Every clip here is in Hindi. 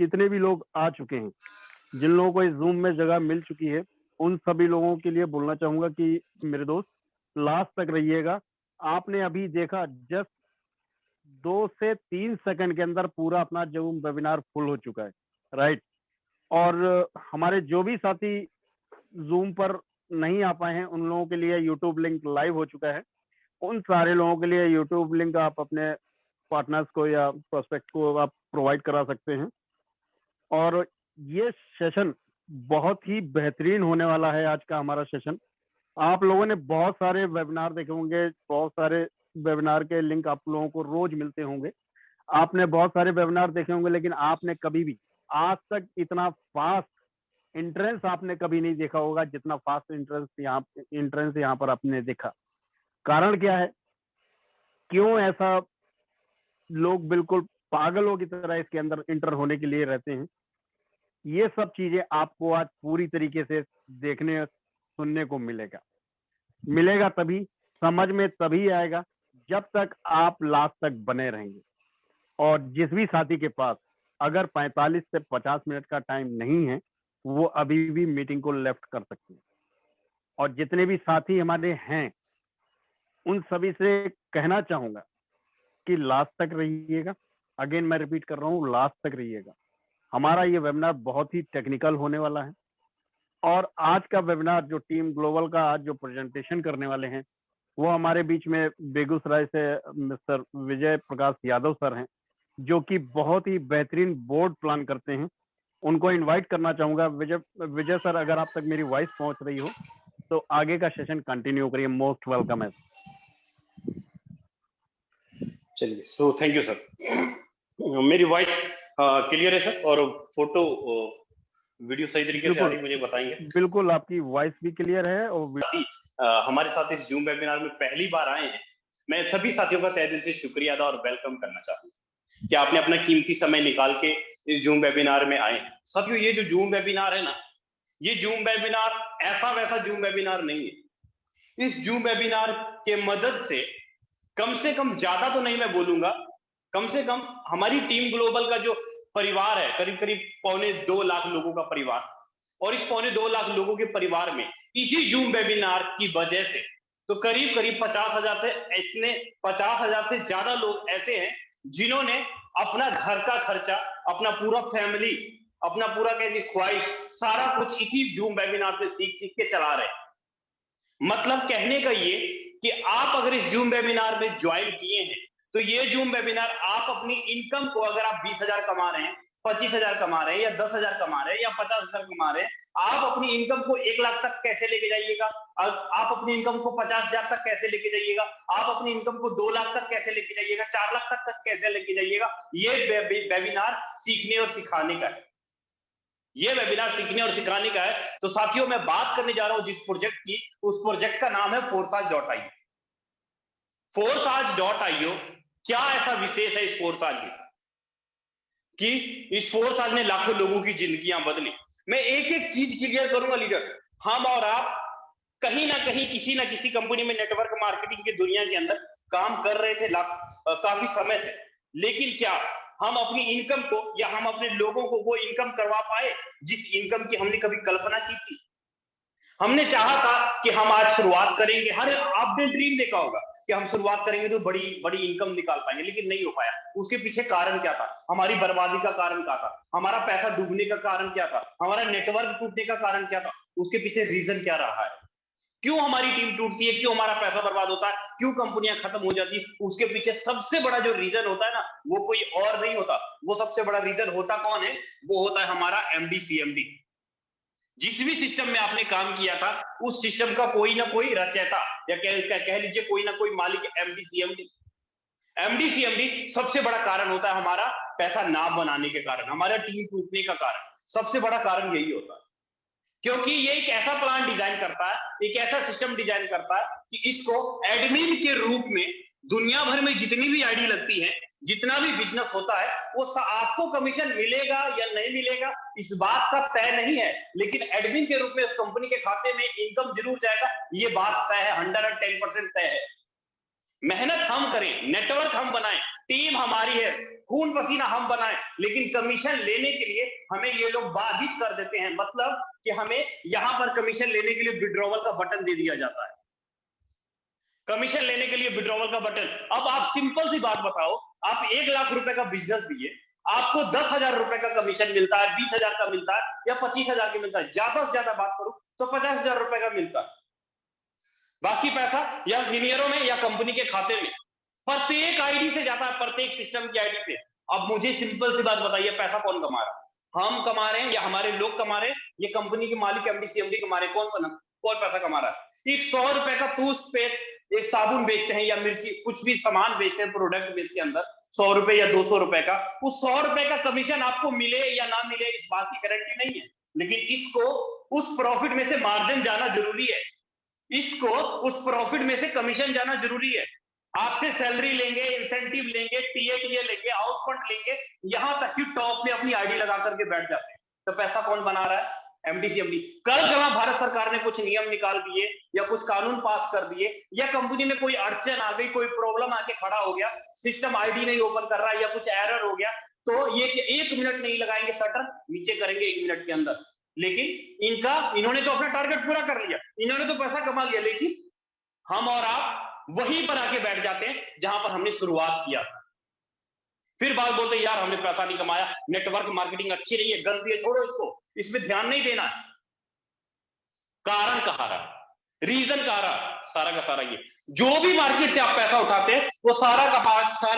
जितने भी लोग आ चुके हैं, जिन लोगों को इस जूम में जगह मिल चुकी है, उन सभी लोगों के लिए बोलना चाहूंगा कि मेरे दोस्त लास्ट तक रहिएगा। आपने अभी देखा जस्ट 2 से 3 सेकंड के अंदर पूरा अपना जूम वेबिनार फुल हो चुका है, राइट। और हमारे जो भी साथी जूम पर नहीं आ पाए हैं, उन लोगों के लिए यूट्यूब लिंक लाइव हो चुका है। उन सारे लोगों के लिए यूट्यूब लिंक आप अपने पार्टनर्स को या प्रोस्पेक्ट को आप प्रोवाइड करा सकते हैं। और ये सेशन बहुत ही बेहतरीन होने वाला है। आज का हमारा सेशन, आप लोगों ने बहुत सारे वेबिनार देखे होंगे, बहुत सारे वेबिनार के लिंक आप लोगों को रोज मिलते होंगे, आपने बहुत सारे वेबिनार देखे होंगे, लेकिन आपने कभी भी आज तक इतना फास्ट एंट्रेंस आपने कभी नहीं देखा होगा जितना फास्ट एंट्रेंस यहाँ पर आपने देखा। कारण क्या है, क्यों ऐसा लोग बिल्कुल पागलों की तरह इसके अंदर इंटर होने के लिए रहते हैं, ये सब चीजें आपको आज पूरी तरीके से देखने सुनने को मिलेगा तभी, समझ में तभी आएगा जब तक आप लास्ट तक बने रहेंगे। और जिस भी साथी के पास अगर 45 से 50 मिनट का टाइम नहीं है, वो अभी भी मीटिंग को लेफ्ट कर सकते हैं। और जितने भी साथी हमारे हैं, उन सभी से कहना चाहूंगा कि लास्ट तक रहिएगा। अगेन मैं रिपीट कर रहा हूँ, लास्ट तक रहिएगा। हमारा ये वेबिनार बहुत ही टेक्निकल होने वाला है। और आज का वेबिनार जो टीम ग्लोबल का आज जो प्रेजेंटेशन करने वाले हैं, वो हमारे बीच में बेगूसराय से मिस्टर विजय प्रकाश यादव सर हैं, जो कि बहुत ही बेहतरीन बोर्ड प्लान करते हैं। उनको इनवाइट करना चाहूंगा। विजय सर, अगर आप तक मेरी वॉइस पहुंच रही हो तो आगे का सेशन कंटिन्यू करिए। मोस्ट वेलकम है। चलिए, सो थैंक यू सर। मेरी वॉइस क्लियर है सर, और फोटो वीडियो सही तरीके से आ रही है, मुझे बताएंगे? बिल्कुल, आपकी वॉइस भी क्लियर है। और हमारे साथ इस जूम वेबिनार में पहली बार आए हैं, मैं सभी साथियों का तहे दिल से शुक्रिया अदा और वेलकम करना चाहूंगा कि आपने अपना कीमती समय निकाल के इस जूम वेबिनार में आए हैं। साथियों, ये जो जूम वेबिनार है ना, ये जूम वेबिनार ऐसा वैसा जूम वेबिनार नहीं है। इस जूम वेबिनार के मदद से कम ज्यादा तो नहीं मैं बोलूंगा, कम से कम हमारी टीम ग्लोबल का जो परिवार है, करीब करीब 2.25 लाख लोगों का परिवार, और इस 2.25 लाख लोगों के परिवार में इसी जूम वेबिनार की वजह से तो करीब करीब 50,000 से ज्यादा लोग ऐसे हैं जिन्होंने अपना घर का खर्चा, अपना पूरा फैमिली, अपना पूरा कहते ख्वाहिश, सारा कुछ इसी जूम वेबिनार से सीख के चला रहे। मतलब कहने का ये कि आप अगर इस जूम वेबिनार में ज्वाइन किए हैं तो ये जूम वेबिनार आप अपनी इनकम को, अगर आप 20,000 कमा रहे हैं, 25,000 कमा रहे हैं, या 10,000 कमा रहे हैं, या 50,000 कमा रहे हैं, आप अपनी इनकम को 1 लाख तक कैसे लेके जाइएगा, आप अपनी इनकम को 50,000 तक कैसे लेके जाइएगा, आप अपनी इनकम को 2 लाख तक कैसे लेके जाइएगा, 4 लाख तक कैसे लेके जाइएगा, ये वेबिनार सीखने और सिखाने का है। ये वेबिनार सीखने और सिखाने का है। तो साथियों, मैं बात करने जा रहा हूं जिस प्रोजेक्ट की, उस प्रोजेक्ट का नाम है फोर्साज.io। फोर्साज.io, क्या ऐसा विशेष है इस फोर्साज में कि इस फोर्साज ने लाखों लोगों की जिंदगियां बदली। मैं एक एक चीज क्लियर करूंगा लीडर। हम और आप कहीं ना कहीं किसी ना किसी कंपनी में नेटवर्क मार्केटिंग की दुनिया के अंदर काम कर रहे थे काफी समय से, लेकिन क्या हम अपनी इनकम को या हम अपने लोगों को वो इनकम करवा पाए जिस इनकम की हमने कभी कल्पना की थी? हमने चाहा था कि हम आज शुरुआत करेंगे, हर आपने ड्रीम देखा होगा कि हम शुरुआत करेंगे तो बड़ी बड़ी इनकम निकाल पाएंगे, लेकिन नहीं हो पाया। उसके पीछे कारण क्या था? हमारी बर्बादी का कारण क्या था? हमारा पैसा डूबने का कारण क्या था? हमारा नेटवर्क टूटने का कारण क्या था? उसके पीछे रीजन क्या रहा है? क्यों हमारी टीम टूटती है? क्यों हमारा पैसा बर्बाद होता है? क्यों कंपनियां खत्म हो जाती है? उसके पीछे सबसे बड़ा जो रीजन होता है ना, वो कोई और नहीं होता। वो सबसे बड़ा रीजन होता कौन है? वो होता है हमारा एमडी सीएमडी। जिस भी सिस्टम में आपने काम किया था, उस सिस्टम का कोई ना कोई रचयिता, या कह लीजिए कोई ना कोई मालिक एमडी सीएमडी। एमडी सीएमडी सबसे बड़ा कारण होता है हमारा पैसा ना बनाने के कारण, हमारा टीम टूटने का कारण। सबसे बड़ा कारण यही होता है, क्योंकि ये एक ऐसा प्लान डिजाइन करता है, एक ऐसा सिस्टम डिजाइन करता है कि इसको एडमिन के रूप में दुनिया भर में जितनी भी आईडी लगती है, जितना भी बिजनेस होता है, वो आपको कमीशन मिलेगा या नहीं मिलेगा इस बात का तय नहीं है, लेकिन एडमिन के रूप में उस कंपनी के खाते में इनकम जरूर जाएगा, ये बात तय है, 110% तय है। मेहनत हम करें, नेटवर्क हम बनाएं, टीम हमारी है, खून पसीना हम बनाए, लेकिन कमीशन लेने के लिए हमें ये लोग बाधित कर देते हैं। मतलब कि हमें यहां पर कमीशन लेने के लिए विड्रॉवल का बटन दे दिया जाता है, कमीशन लेने के लिए विड्रॉवल का बटन। अब आप सिंपल सी बात बताओ, आप 1 लाख रुपए का बिजनेस दिए, आपको 10,000 रुपए का कमीशन मिलता है, 20,000 का मिलता है या 25,000 का मिलता है, ज्यादा से ज्यादा बात करूं तो 50,000 रुपए का मिलता है। बाकी पैसा या सीनियरों में या कंपनी के खाते में प्रत्येक आईडी से जाता है, प्रत्येक सिस्टम की आईडी से। अब मुझे सिंपल सी बात बताइए, पैसा कौन कमा रहा है? हम कमा रहे हैं या हमारे लोग कमा रहे हैं? ये कंपनी के मालिक एमडी सीएमडी कमा रहे हैं? कौन पैसा कमा रहा है? एक 100 रुपए का टूथपेस्ट, एक साबुन बेचते हैं या मिर्ची, कुछ भी सामान बेचते हैं प्रोडक्ट बेच के अंदर 100 रुपए या 200 रुपए का, उस 100 रुपए का कमीशन आपको मिले या ना मिले इस बात की गारंटी नहीं है, लेकिन इसको उस प्रॉफिट में से मार्जिन जाना जरूरी है, इसको उस प्रॉफिट में से कमीशन जाना जरूरी है। आपसे सैलरी लेंगे, इंसेंटिव लेंगे, टीए लेंगे, हाउस फंड लेंगे, यहां तक कि टॉप में अपनी आईडी लगा करके बैठ जाते हैं। तो पैसा कौन बना रहा है? एमडीसीएमडी। कल कल भारत सरकार ने कुछ नियम निकाल दिए या कुछ कानून पास कर दिए या कंपनी में कोई अड़चन आ गई, कोई प्रॉब्लम आके खड़ा हो गया, सिस्टम आईडी नहीं ओपन कर रहा है या कुछ एरर हो गया, तो ये 1 मिनट नहीं लगाएंगे, शटर नीचे करेंगे 1 मिनट के अंदर। लेकिन इन्होंने तो अपना टारगेट पूरा कर लिया, इन्होंने तो पैसा कमा लिया, लेकिन हम और आप वहीं पर आके बैठ जाते हैं जहां पर हमने शुरुआत किया था। फिर बात बोलते हैं यार हमने पैसा नहीं कमाया, नेटवर्क मार्केटिंग अच्छी नहीं है, गलती है, छोड़ो इसको, इसमें ध्यान नहीं देना है। कारण कहा रहा, रीजन कहा रहा, सारा का सारा ये जो भी मार्केट से आप पैसा उठाते हैं वो सारा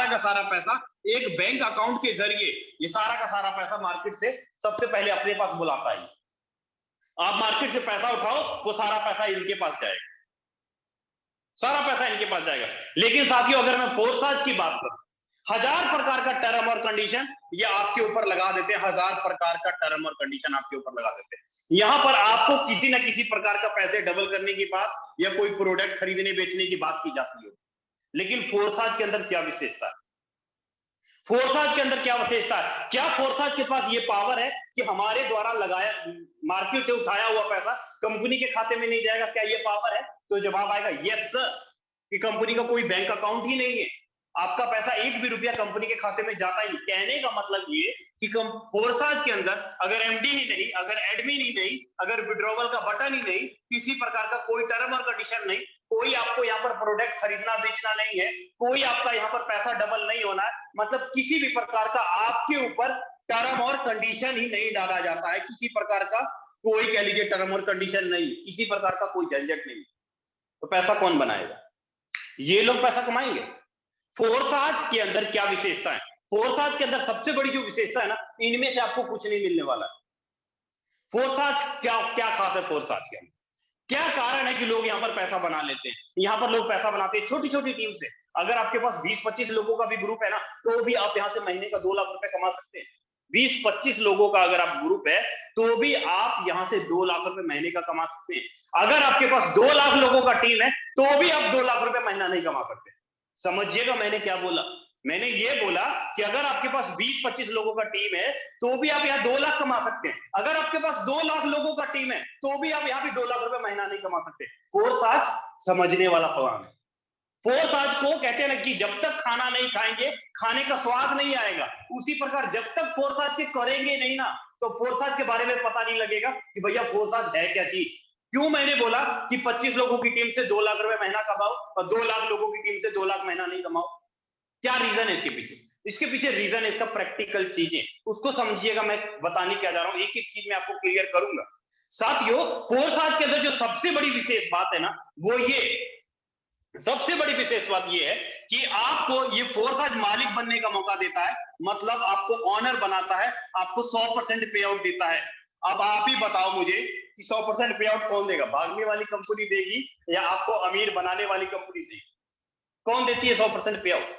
का सारा पैसा एक बैंक अकाउंट के जरिए, ये सारा का सारा पैसा मार्केट से सबसे पहले अपने पास बुलाता है। आप मार्केट से पैसा उठाओ, वो सारा पैसा इनके पास जाएगा, सारा पैसा इनके पास जाएगा। लेकिन साथियों अगर मैं फोर्साज की बात करूं, 1000 प्रकार का टर्म और कंडीशन ये आपके ऊपर लगा देते हैं, 1000 प्रकार का टर्म और कंडीशन आपके ऊपर लगा देते हैं। यहां पर आपको किसी ना किसी प्रकार का पैसे डबल करने की बात या कोई प्रोडक्ट खरीदने बेचने की बात की जाती है। लेकिन फोर्साज के अंदर क्या विशेषता है? फोर्साज के अंदर क्या विशेषता है? क्या फोर्साज के पास ये पावर है कि हमारे द्वारा लगाया, मार्केट से उठाया हुआ पैसा कंपनी के खाते में नहीं जाएगा? क्या ये पावर है? तो जवाब आएगा यस सर, कि कंपनी का कोई बैंक अकाउंट ही नहीं है, आपका पैसा 1 भी रुपया कंपनी के खाते में जाता ही नहीं। कहने का मतलब ये कि फोर्साज के अंदर अगर एमडी ही नहीं, अगर एडमिन ही नहीं, अगर विड्रॉवल का बटन ही नहीं, किसी प्रकार का कोई टर्म और कंडीशन नहीं, कोई आपको यहाँ पर प्रोडक्ट खरीदना बेचना नहीं है, कोई आपका यहाँ पर पैसा डबल नहीं होना है, मतलब किसी भी प्रकार का आपके ऊपर टर्म और कंडीशन ही नहीं डाला जाता है, किसी प्रकार का कोई कह लीजिए टर्म और कंडीशन नहीं, किसी प्रकार का कोई झंझट नहीं, तो पैसा कौन बनाएगा? ये लोग पैसा कमाएंगे। फोर्साज के अंदर क्या विशेषता है? फोर्साज के अंदर सबसे बड़ी जो विशेषता है ना, इनमें से आपको कुछ नहीं मिलने वाला। फोर्साज क्या खास है? फोर्साज के अंदर क्या कारण है कि लोग यहाँ पर पैसा बना लेते हैं? यहाँ पर लोग पैसा बनाते हैं छोटी छोटी टीम से। अगर आपके पास 20-25 लोगों का भी ग्रुप है ना, तो भी आप यहाँ से महीने का 2 लाख रुपए कमा सकते हैं। 20-25 लोगों का अगर आप ग्रुप है तो भी आप यहाँ से 2 लाख रुपए महीने का कमा सकते हैं। अगर आपके पास 2 लाख लोगों का टीम है तो भी आप 2 लाख रुपए महीना नहीं कमा सकते। समझिएगा मैंने क्या बोला? मैंने ये बोला कि अगर आपके पास 20-25 लोगों का टीम है तो भी आप यहाँ 2 लाख कमा सकते हैं। अगर आपके पास 2 लाख लोगों का टीम है तो भी आप यहाँ भी 2 लाख रुपए महीना नहीं कमा सकते। फोर्साज समझने वाला प्लान है। फोर्साज को कहते हैं ना कि जब तक खाना नहीं खाएंगे खाने का स्वाद नहीं आएगा, उसी प्रकार जब तक फोर्साज के करेंगे नहीं ना तो फोर्साज के बारे में पता नहीं लगेगा कि भैया फोर्साज है क्या चीज। क्यों मैंने बोला कि 25 लोगों की टीम से 2 लाख रुपए महीना कमाओ और 2 लाख लोगों की टीम से 2 लाख महीना नहीं कमाओ? क्या रीजन है इसके पीछे? इसके पीछे रीजन है इसका प्रैक्टिकल चीजें, उसको समझिएगा। मैं बताने क्या जा रहा हूं, एक एक चीज मैं आपको क्लियर करूंगा। साथियों फोर्साज के अंदर जो सबसे बड़ी विशेष बात है ना, वो ये सबसे बड़ी विशेष बात ये है कि आपको ये फोर्साज मालिक बनने का मौका देता है, मतलब आपको ऑनर बनाता है, आपको 100% पे आउट देता है। अब आप ही बताओ मुझे कि 100% पे आउट कौन देगा? भागने वाली कंपनी देगी या आपको अमीर बनाने वाली कंपनी देगी? कौन देती है 100% पे आउट?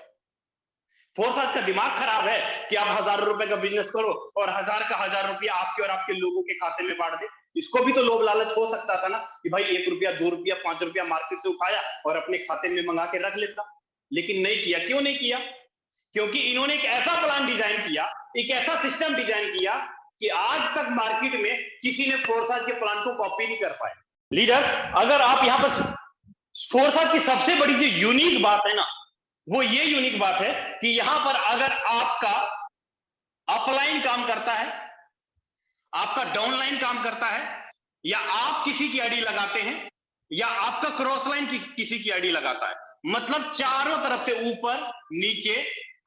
फोर्साज का दिमाग खराब है कि आप 1000 रुपए का बिजनेस करो और 1000 का 1000 रुपया आपके और आपके लोगों के खाते में बांट दे। इसको भी तो लोभ लालच हो सकता था ना कि भाई 1 रुपया 2 रुपया 5 रुपया मार्केट से उठाया और अपने खाते में मंगा के रख लेता, लेकिन नहीं किया। क्यों नहीं किया? क्योंकि इन्होंने एक ऐसा प्लान डिजाइन किया, एक ऐसा सिस्टम डिजाइन किया कि आज तक मार्केट में किसी ने फोर्साज के प्लान को कॉपी नहीं कर पाया। लीडर्स, अगर आप यहाँ पर फोर्साज की सबसे बड़ी जो यूनिक बात है ना, वो ये यूनिक बात है कि यहां पर अगर आपका अपलाइन काम करता है, आपका डाउनलाइन काम करता है, या आप किसी की आईडी लगाते हैं, या आपका क्रॉस लाइन किसी की आईडी लगाता है, मतलब चारों तरफ से ऊपर नीचे,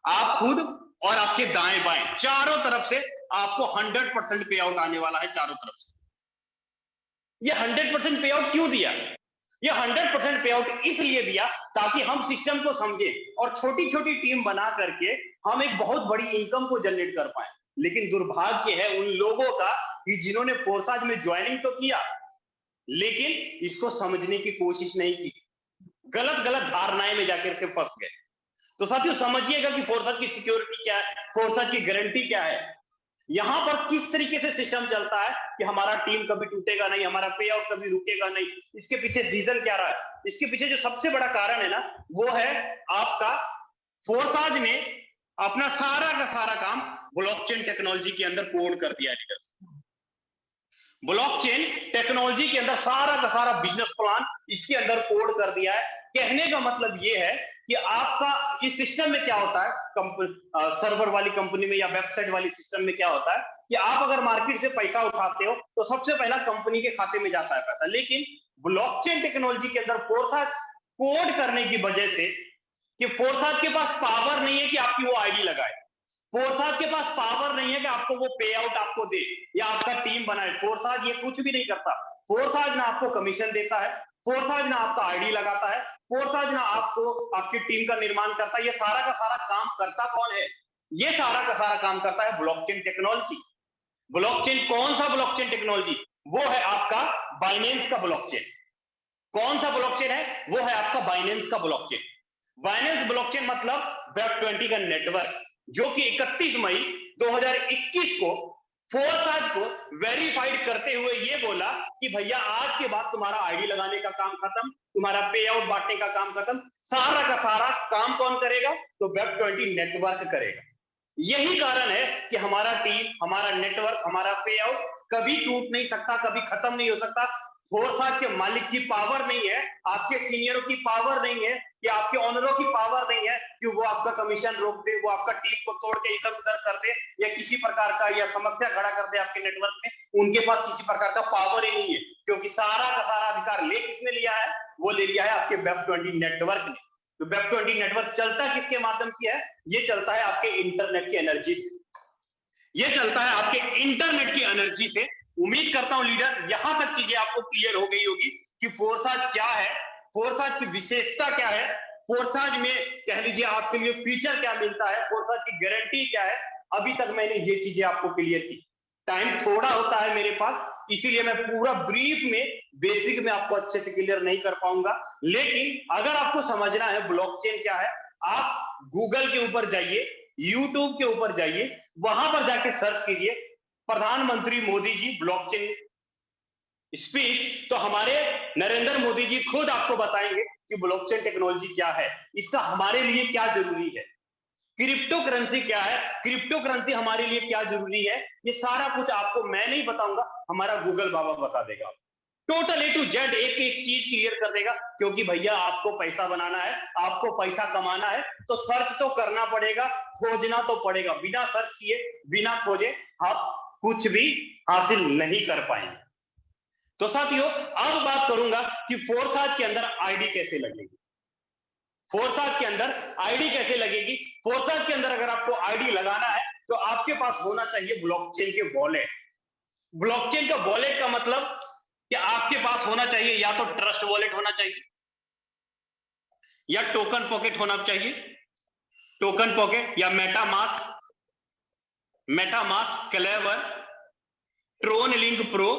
आप खुद और आपके दाएं बाएं चारों तरफ से आपको 100% पे आउट आने वाला है चारों तरफ से। ये 100% पे आउट क्यों दिया? ये 100% पे आउट इसलिए दिया ताकि हम सिस्टम को समझें और छोटी छोटी टीम बना करके हम एक बहुत बड़ी इनकम को जनरेट कर पाए। लेकिन दुर्भाग्य है उन लोगों का कि जिन्होंने फोर्साज में ज्वाइनिंग तो किया लेकिन इसको समझने की कोशिश नहीं की, गलत गलत धारणाएं में जाकर के फंस गए। तो साथियों समझिएगा कि फोर्साज की सिक्योरिटी क्या है, फोर्साज की गारंटी क्या है, यहां पर किस तरीके से सिस्टम चलता है कि हमारा टीम कभी टूटेगा नहीं, हमारा पे आउट कभी रुकेगा नहीं। इसके पीछे रीजन क्या रहा है? इसके पीछे जो सबसे बड़ा कारण है ना, वो है आपका फोर्साज ने अपना सारा का सारा काम ब्लॉकचेन टेक्नोलॉजी के अंदर कोड कर दिया है। ब्लॉकचेन टेक्नोलॉजी के अंदर सारा का सारा बिजनेस प्लान इसके अंदर कोड कर दिया है। कहने का मतलब ये है कि आपका इस सिस्टम में क्या होता है, सर्वर वाली कंपनी में या वेबसाइट वाली सिस्टम में क्या होता है कि आप अगर मार्केट से पैसा उठाते हो तो सबसे पहला कंपनी के खाते में जाता है पैसा। लेकिन ब्लॉकचेन टेक्नोलॉजी के अंदर फोर्साज कोड करने की वजह से कि फोर्साज के पास पावर नहीं है कि आपकी वो आईडी लगाए, फोर्साज के पास पावर नहीं है कि आपको वो पे आउट आपको दे या आपका टीम बनाए। फोर्साज ये कुछ भी नहीं करता। फोर्साज ना आपको कमीशन देता है, फोर्साज ना आपका आईडी लगाता है, फोर्साज ना आपको आपकी टीम का निर्माण करता है। ये सारा का सारा काम करता कौन है? ये सारा का सारा काम करता है ब्लॉकचेन टेक्नोलॉजी। ब्लॉकचेन कौन सा ब्लॉकचेन टेक्नोलॉजी? वो है आपका बाइनेंस का ब्लॉकचेन। कौन सा ब्लॉकचेन है? वो है आपका बाइनेंस का ब्लॉकचेन। बाइनेंस ब्लॉकचेन मतलब वेब20 का नेटवर्क, जो कि 31 मई 2021 को फोर्साज को वेरीफाइड करते हुए ये बोला कि भैया आज के बाद तुम्हारा आईडी लगाने का काम खत्म, तुम्हारा पे आउट बांटने का काम खत्म, सारा का सारा काम कौन करेगा? तो वेब20 नेटवर्क करेगा। यही कारण है कि हमारा टीम, हमारा नेटवर्क, हमारा पे आउट कभी टूट नहीं सकता, कभी खत्म नहीं हो सकता। फोर्साज के मालिक की पावर नहीं है, आपके सीनियरों की पावर नहीं है, या आपके ऑनरों की पावर नहीं है कि वो आपका कमीशन रोक दे, वो आपका टीम को तोड़ के इधर उधर कर दे, या किसी प्रकार का या समस्या खड़ा कर दे आपके नेटवर्क में। उनके पास किसी प्रकार का पावर ही नहीं है, क्योंकि सारा का सारा अधिकार ले किसने लिया है? वो ले लिया है आपके वेब20 नेटवर्क ने। तो वेब20 नेटवर्क चलता किसके माध्यम से है? ये चलता है आपके इंटरनेट की एनर्जी से, ये चलता है आपके इंटरनेट की एनर्जी से। उम्मीद करता हूं लीडर यहां तक चीजें आपको क्लियर हो गई होगी कि फोर्साज क्या है, फोर्साज की विशेषता क्या है, फोर्साज में कह लीजिए आपके लिए फीचर क्या मिलता है, फोर्साज की गारंटी क्या है। अभी तक मैंने ये चीजें आपको क्लियर की। टाइम थोड़ा होता है मेरे पास, इसीलिए मैं पूरा ब्रीफ में बेसिक में आपको अच्छे से क्लियर नहीं कर पाऊंगा। लेकिन अगर आपको समझना है ब्लॉकचेन क्या है, आप गूगल के ऊपर जाइए, यूट्यूब के ऊपर जाइए, वहां पर जाके सर्च कीजिए प्रधानमंत्री मोदी जी ब्लॉकचेन स्पीच। तो हमारे नरेंद्र मोदी जी खुद आपको बताएंगे कि ब्लॉकचेन टेक्नोलॉजी क्या है, इसका हमारे लिए क्या जरूरी है, क्रिप्टो करेंसी क्या है, क्रिप्टो करेंसी हमारे लिए क्या जरूरी है। ये सारा कुछ आपको मैं नहीं बताऊंगा, हमारा गूगल बाबा बता देगा। टोटल ए टू जेड एक एक चीज क्लियर कर देगा। क्योंकि भैया आपको पैसा बनाना है, आपको पैसा कमाना है, तो सर्च तो करना पड़ेगा, खोजना तो पड़ेगा। बिना सर्च किए, बिना खोजे आप कुछ भी हासिल नहीं कर पाएंगे। तो साथियों अब बात करूंगा कि फोर्साज के अंदर आईडी कैसे लगेगी। फोर्साज के अंदर आईडी कैसे लगेगी? फोर्साज के अंदर अगर आपको आईडी लगाना है तो आपके पास होना चाहिए ब्लॉकचेन के वॉलेट। ब्लॉकचेन का वॉलेट का मतलब कि आपके पास होना चाहिए या तो ट्रस्ट वॉलेट होना चाहिए, या टोकन पॉकेट होना चाहिए, टोकन पॉकेट या MetaMask, MetaMask, Klever, Tron link pro.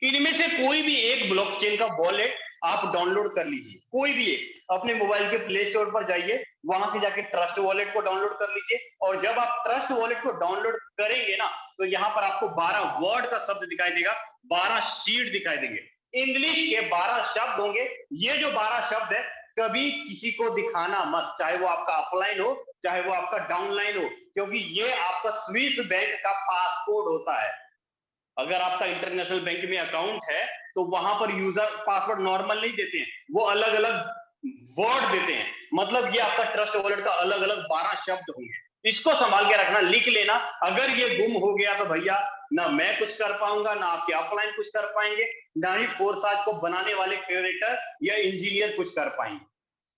इनमें से कोई भी एक ब्लॉकचेन का वॉलेट आप डाउनलोड कर लीजिए। कोई भी एक अपने मोबाइल के प्ले स्टोर पर जाइए, वहां से जाके ट्रस्ट वॉलेट को डाउनलोड कर लीजिए। और जब आप ट्रस्ट वॉलेट को डाउनलोड करेंगे ना, तो यहाँ पर आपको 12 वर्ड का शब्द दिखाई देगा, 12 शीट दिखाई देंगे, इंग्लिश के 12 शब्द होंगे। ये जो 12 शब्द है कभी किसी को दिखाना मत, चाहे वो आपका अपलाइन हो, चाहे वो आपका डाउनलाइन हो, क्योंकि ये आपका स्विस बैंक का पासपोर्ट होता है। अगर आपका इंटरनेशनल बैंक में अकाउंट है तो वहां पर यूजर पासवर्ड नॉर्मल नहीं देते हैं, वो अलग अलग वर्ड देते हैं, मतलब ये आपका ट्रस्ट वॉलेट का अलग अलग 12 शब्द होंगे, इसको संभाल के रखना, लिख लेना। अगर ये गुम हो गया तो भैया ना मैं कुछ कर पाऊंगा, ना आपके अपलाइन कुछ कर पाएंगे, ना ही फोर्साज को बनाने वाले क्रिएटर या इंजीनियर कुछ कर पाएंगे,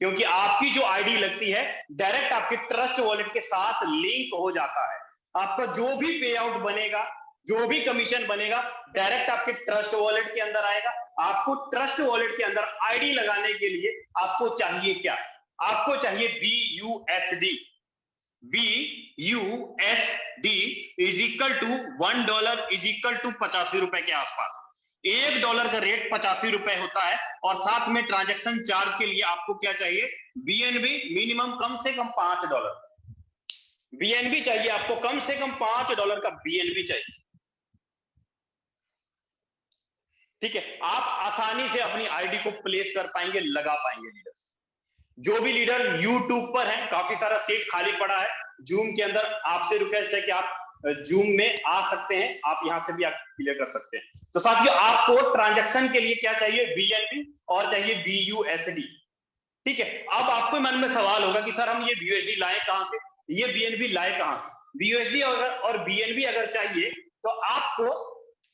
क्योंकि आपकी जो आईडी लगती है डायरेक्ट आपके ट्रस्ट वॉलेट के साथ लिंक हो जाता है। आपका जो भी पे आउट बनेगा, जो भी कमीशन बनेगा, डायरेक्ट आपके ट्रस्ट वॉलेट के अंदर आएगा। आपको ट्रस्ट वॉलेट के अंदर आईडी लगाने के लिए आपको चाहिए क्या? आपको चाहिए BUSD। BUSD is equal to $1 is equal to 85 रुपए के आसपास। $1 का रेट 85 रुपए होता है, और साथ में ट्रांजैक्शन चार्ज के लिए आपको क्या चाहिए? BNB मिनिमम कम से कम $5। BNB चाहिए आपको, कम से कम $5 का BNB चाहिए। ठीक है, आप आसानी से अपनी आईडी को प्लेस कर पाएंगे, लगा पाएंगे। लीडर, जो भी लीडर यूट्यूब पर है, काफी सारा सीट खाली पड़ा है जूम के अंदर, आपसे रिक्वेस्ट है कि आप जूम में आ सकते हैं, आप यहां से भी आप क्लियर कर सकते हैं। तो साथियों, आपको ट्रांजैक्शन के लिए क्या चाहिए? BNB और चाहिए BUSD। ठीक है, अब आपके मन में सवाल होगा कि सर हम ये BUSD लाए कहां से, ये BNB लाए कहां से? BUSD और BNB अगर चाहिए तो आपको,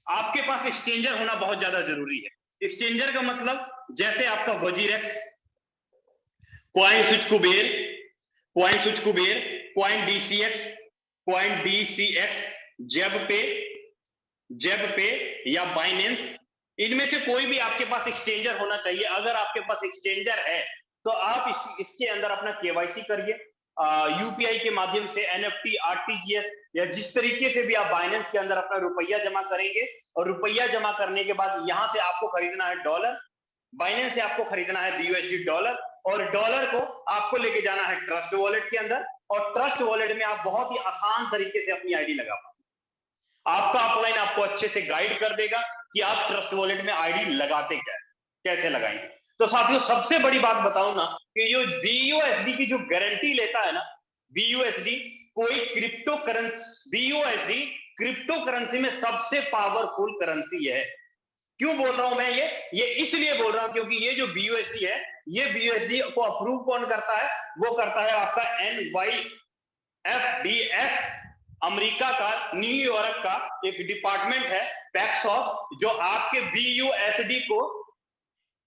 आपके पास एक्सचेंजर होना बहुत ज्यादा जरूरी है। एक्सचेंजर का मतलब जैसे आपका WazirX, coin switch Kuber, coin switch Kuber, coin DCX, जेब पे या बाइनेंस, इनमें से कोई भी आपके पास एक्सचेंजर होना चाहिए। अगर आपके पास एक्सचेंजर है तो आप इसके अंदर अपना KYC करिए, UPI के माध्यम से, NFT, RTGS या जिस तरीके से भी आप बाइनेंस के अंदर अपना रुपया जमा करेंगे, और रुपया जमा करने के बाद यहां से आपको खरीदना है डॉलर, बाइनेंस से आपको खरीदना है BUSD डॉलर, और डॉलर को आपको लेके जाना है ट्रस्ट वॉलेट के अंदर, और ट्रस्ट वॉलेट में आप बहुत ही आसान तरीके से अपनी आईडी लगा पाएंगे। आपका अपलाइन आपको अच्छे से गाइड कर देगा कि आप ट्रस्ट वॉलेट में आईडी लगाते क्या, कैसे लगाएंगे। तो साथियों, सबसे बड़ी बात बताऊं ना, कि जो BUSD की जो गारंटी लेता है ना, BUSD कोई crypto currency, BUSD crypto currency में सबसे पावरफुल करेंसी है। क्यों बोल रहा हूं मैं ये इसलिए बोल रहा हूं क्योंकि ये जो BUSD है, ये BUSD को अप्रूव कौन करता है? वो करता है आपका NYFDS, अमेरिका का, न्यूयॉर्क का एक डिपार्टमेंट है, पैक्सॉस, जो आपके BUSD को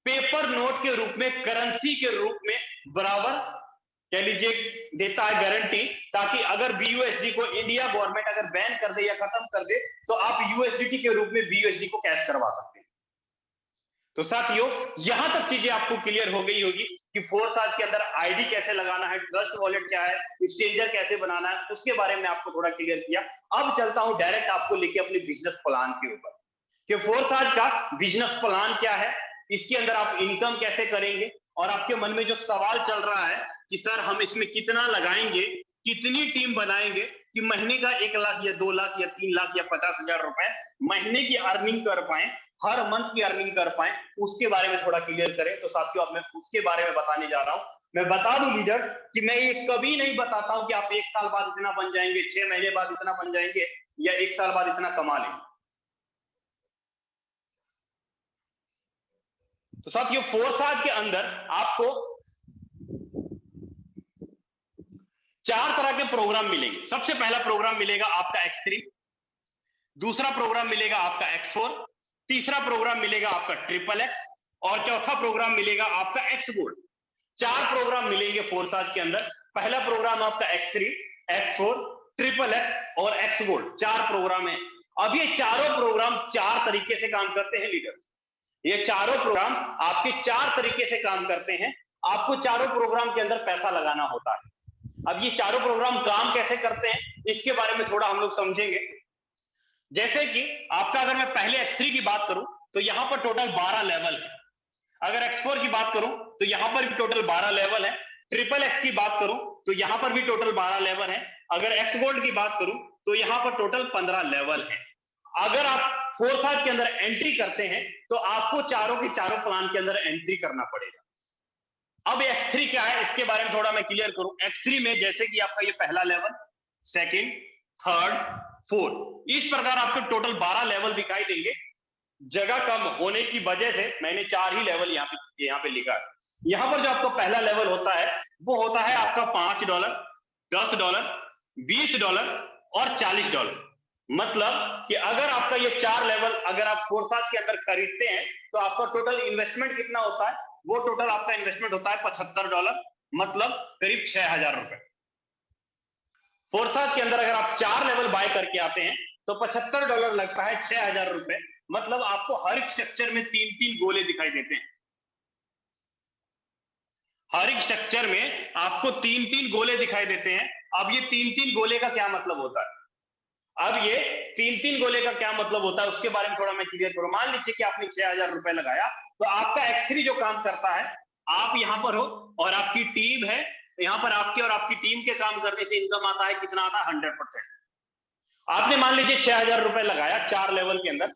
पेपर नोट के रूप में, करेंसी के रूप में बराबर कह लीजिए देता है गारंटी, ताकि अगर BUSD को इंडिया गवर्नमेंट अगर बैन कर दे या खत्म कर दे तो आप USDT के रूप में BUSD को कैश करवा सकते हैं। तो साथियों, यहां तक चीजें आपको क्लियर हो गई होगी कि फोर्साज के अंदर आईडी कैसे लगाना है, ट्रस्ट वॉलेट क्या है, एक्सचेंजर कैसे बनाना है, उसके बारे में आपको थोड़ा क्लियर किया। अब चलता हूं डायरेक्ट आपको लेके अपने बिजनेस प्लान के ऊपर, कि फोर्साज का बिजनेस प्लान क्या है, इसके अंदर आप इनकम कैसे करेंगे। और आपके मन में जो सवाल चल रहा है कि सर हम इसमें कितना लगाएंगे, कितनी टीम बनाएंगे कि महीने का 1 लाख या 2 लाख या 3 लाख या 50,000 रुपए महीने की अर्निंग कर पाए, हर मंथ की अर्निंग कर पाए, उसके बारे में थोड़ा क्लियर करें। तो साथियों, अब मैं उसके बारे में बताने जा रहा हूं। मैं बता दूं लीडर कि मैं ये कभी नहीं बताता हूं कि आप 1 साल बाद इतना बन जाएंगे, 6 महीने बाद इतना बन जाएंगे, या 1 साल बाद इतना कमा लेंगे। तो साथियों, फोर्साज के अंदर आपको 4 तरह के प्रोग्राम मिलेंगे। सबसे पहला प्रोग्राम मिलेगा आपका X3, दूसरा प्रोग्राम मिलेगा आपका X4, तीसरा प्रोग्राम मिलेगा आपका XXX, और चौथा प्रोग्राम मिलेगा आपका X Gold। 4 प्रोग्राम मिलेंगे फोर्साज के अंदर। पहला प्रोग्राम आपका X3, X4, XXX और X Gold, 4 प्रोग्राम है। अब ये चारों प्रोग्राम 4 तरीके से काम करते हैं लीडर। ये चारों प्रोग्राम आपके 4 तरीके से काम करते हैं। आपको चारों प्रोग्राम के अंदर पैसा लगाना होता है। अब ये चारों प्रोग्राम काम कैसे करते हैं, इसके बारे में थोड़ा हम लोग समझेंगे। जैसे कि आपका, अगर मैं पहले X3 की बात करूं तो यहां पर टोटल 12 लेवल है। अगर X4 की बात करूं तो यहां पर भी टोटल 12 लेवल है। XXX की बात करूं तो यहां पर भी टोटल 12 लेवल है। अगर X Gold की बात करूं तो यहां पर टोटल 15 लेवल है। अगर आप फोर्साज के अंदर एंट्री करते हैं तो आपको चारों के चारों प्लान के अंदर एंट्री करना पड़ेगा। अब X3 क्या है, इसके बारे में थोड़ा मैं क्लियर करूं। X3 में जैसे कि आपका ये पहला लेवल, सेकंड, थर्ड, फोर्थ, इस प्रकार आपको टोटल 12 लेवल दिखाई देंगे। जगह कम होने की वजह से मैंने 4 ही लेवल यहाँ पे लिखा है। यहां पर जो आपका पहला लेवल होता है वो होता है आपका $5, $10, $20 और $40। मतलब कि अगर आपका ये 4 लेवल अगर आप फोर्साज के अंदर खरीदते हैं तो आपका टोटल इन्वेस्टमेंट कितना होता है? वो टोटल आपका इन्वेस्टमेंट होता है $75, मतलब करीब 6,000 रुपए। फोर्साज के अंदर अगर आप 4 लेवल बाय करके आते हैं तो $75 लगता है, 6,000 रुपए। मतलब आपको हर एक स्ट्रक्चर में 3-3 गोले दिखाई देते हैं। हर एक स्ट्रक्चर में आपको 3-3 गोले दिखाई देते हैं। अब ये 3-3 गोले का क्या मतलब होता है? अब ये 3-3 गोले का क्या मतलब होता है उसके बारे में थोड़ा मैं क्लियर करूं। मान लीजिए कि आपने 6,000 रुपए लगाया तो आपका X3 जो काम करता है, आप यहां पर हो और आपकी टीम है, यहां पर आपके और आपकी टीम के काम करने से इनकम आता है, कितना आता है? 100%। आपने मान लीजिए 6,000 रुपए लगाया 4 लेवल के अंदर,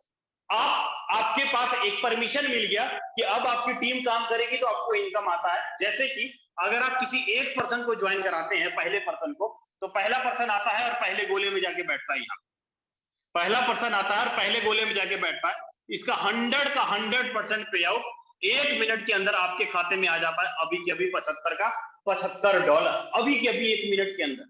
आपके पास एक परमिशन मिल गया कि अब आपकी टीम काम करेगी तो आपको इनकम आता है। जैसे कि अगर आप किसी एक पर्सन को ज्वाइन कराते हैं, पहले पर्सन को, तो पहला पर्सन आता है और पहले गोले में जाके बैठता है। यहाँ पहला पर्सन आता है और पहले गोले में जाके बैठता है। इसका 100 का 100% पे आउट 1 मिनट के अंदर आपके खाते में आ जाता है। अभी के अभी 75 का $75, अभी के अभी 1 मिनट के अंदर।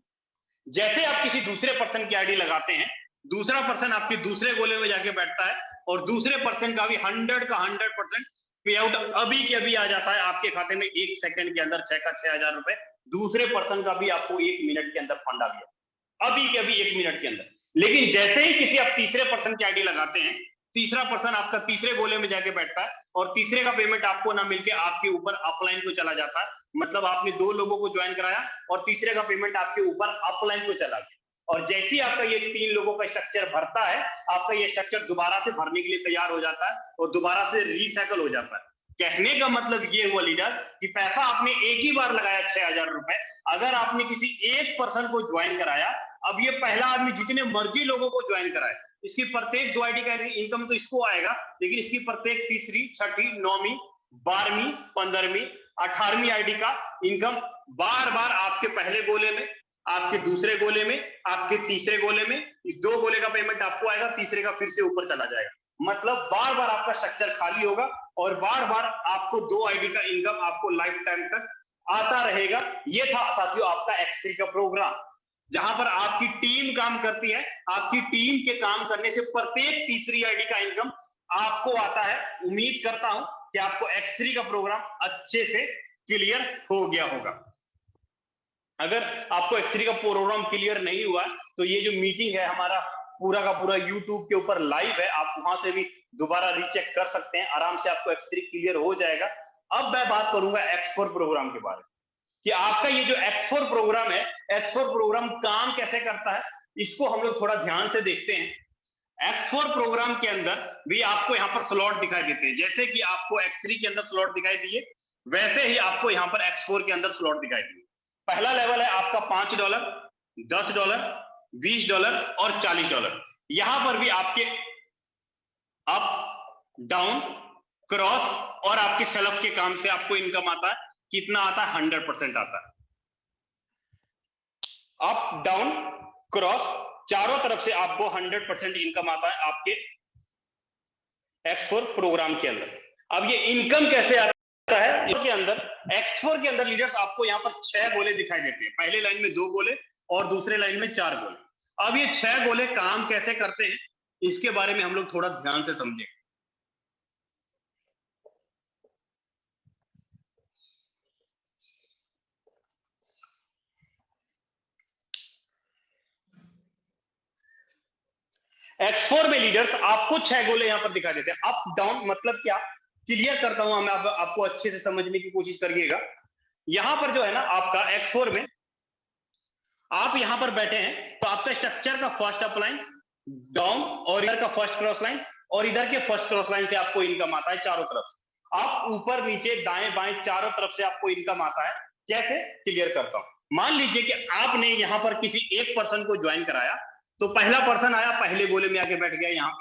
जैसे आप किसी दूसरे पर्सन की आईडी लगाते हैं, दूसरा पर्सन आपके दूसरे गोले में जाके बैठता है और दूसरे पर्सन का भी 100 का 100% पे आउट अभी के अभी आ जाता है आपके खाते में 1 सेकंड के अंदर, 6 का 6,000 रुपए। दूसरे पर्सन का भी आपको 1 मिनट के अंदर फंड आ गया, अभी के अभी 1 मिनट के अंदर। लेकिन जैसे ही किसी आप तीसरे पर्सन की आईडी लगाते हैं, तीसरा पर्सन आपका तीसरे गोले में जाके बैठता है और तीसरे का पेमेंट आपको ना मिलके आपके ऊपर अपलाइन को चला जाता है। मतलब आपने 2 लोगों को ज्वाइन कराया और तीसरे का पेमेंट आपके ऊपर अपलाइन को चला गया। और जैसे ही आपका ये 3 लोगों का स्ट्रक्चर भरता है, आपका ये स्ट्रक्चर दोबारा से भरने के लिए तैयार हो जाता है और दोबारा से रिसाइकल हो जाता है। कहने का मतलब ये हुआ लीडर कि पैसा आपने एक ही बार लगाया 6,000 रुपए। अगर आपने किसी एक पर्सन को ज्वाइन कराया, अब ये पहला आदमी जितने मर्जी लोगों को ज्वाइन कराए, इसकी प्रत्येक 2 आईडी का इनकम तो इसको आएगा, लेकिन इसकी प्रत्येक तीसरी, छठी, 9वीं, 12वीं, 15वीं, 18वीं आईडी का इनकम बार बार आपके पहले गोले में, आपके दूसरे गोले में, आपके तीसरे गोले में, इस 2 गोले का पेमेंट आपको आएगा, तीसरे का फिर से ऊपर चला जाएगा। मतलब बार बार आपका स्ट्रक्चर खाली होगा और बार बार आपको 2 आईडी का इनकम आपको लाइफ टाइम तक आता रहेगा। ये था साथियों आपका X3 का प्रोग्राम, जहां पर आपकी टीम काम करती है। आपकी टीम के काम करने से प्रत्येक तीसरी आईडी का इनकम आपको आता है। उम्मीद करता हूं कि आपको X3 का प्रोग्राम अच्छे से क्लियर हो गया होगा। अगर आपको X3 का प्रोग्राम क्लियर नहीं हुआ तो ये जो मीटिंग है हमारा पूरा का पूरा YouTube के ऊपर लाइव है, आप वहां से भी दोबारा रीचेक कर सकते हैं। आराम से आपको X3 क्लियर हो जाएगा। अब मैं बात करूंगा X4 प्रोग्राम के बारे में कि आपका ये जो X4 प्रोग्राम है, X4 प्रोग्राम काम कैसे करता है, इसको हम लोग थोड़ा ध्यान से देखते हैं। X4 प्रोग्राम के अंदर भी आपको यहाँ पर स्लॉट दिखाई देते हैं। जैसे कि आपको X3 के अंदर स्लॉट दिखाई दिए, वैसे ही आपको यहाँ पर X4 के अंदर स्लॉट दिखाई दिए। पहला लेवल है आपका $5, $10, $20 और $40। यहां पर भी आपके अप, डाउन, क्रॉस और आपके सेल्फ के काम से आपको इनकम आता है। कितना आता है? 100% आता है। अप, डाउन, क्रॉस, चारों तरफ से आपको 100% इनकम आता है आपके X4 प्रोग्राम के अंदर। अब ये इनकम कैसे आता है इसके अंदर? X4 के अंदर लीडर्स आपको यहाँ पर 6 गोले दिखाई देते हैं। पहले लाइन में 2 गोले और दूसरे लाइन में 4 गोले। अब ये 6 गोले काम कैसे करते हैं, इसके बारे में हम लोग थोड़ा ध्यान से समझें। X4 में लीडर्स आपको 6 गोले यहां पर दिखाई देते हैं। अप, डाउन मतलब क्या, क्लियर करता हूं, मैं आपको अच्छे से समझने की कोशिश करिएगा। यहां पर जो है ना आपका X4 में आप यहां पर बैठे हैं तो आपका स्ट्रक्चर का फर्स्ट अप लाइन डाउन और इधर का फर्स्ट क्रॉस लाइन और इधर के फर्स्ट क्रॉस लाइन से आपको इनकम आता है चारों तरफ से। आप ऊपर नीचे दाएं बाएं चारों तरफ से आपको इनकम आता है। कैसे, क्लियर करता हूं। मान लीजिए कि आपने यहां पर किसी एक पर्सन को ज्वाइन कराया, तो पहला पर्सन आया, पहले गोले में आके बैठ गया, यहां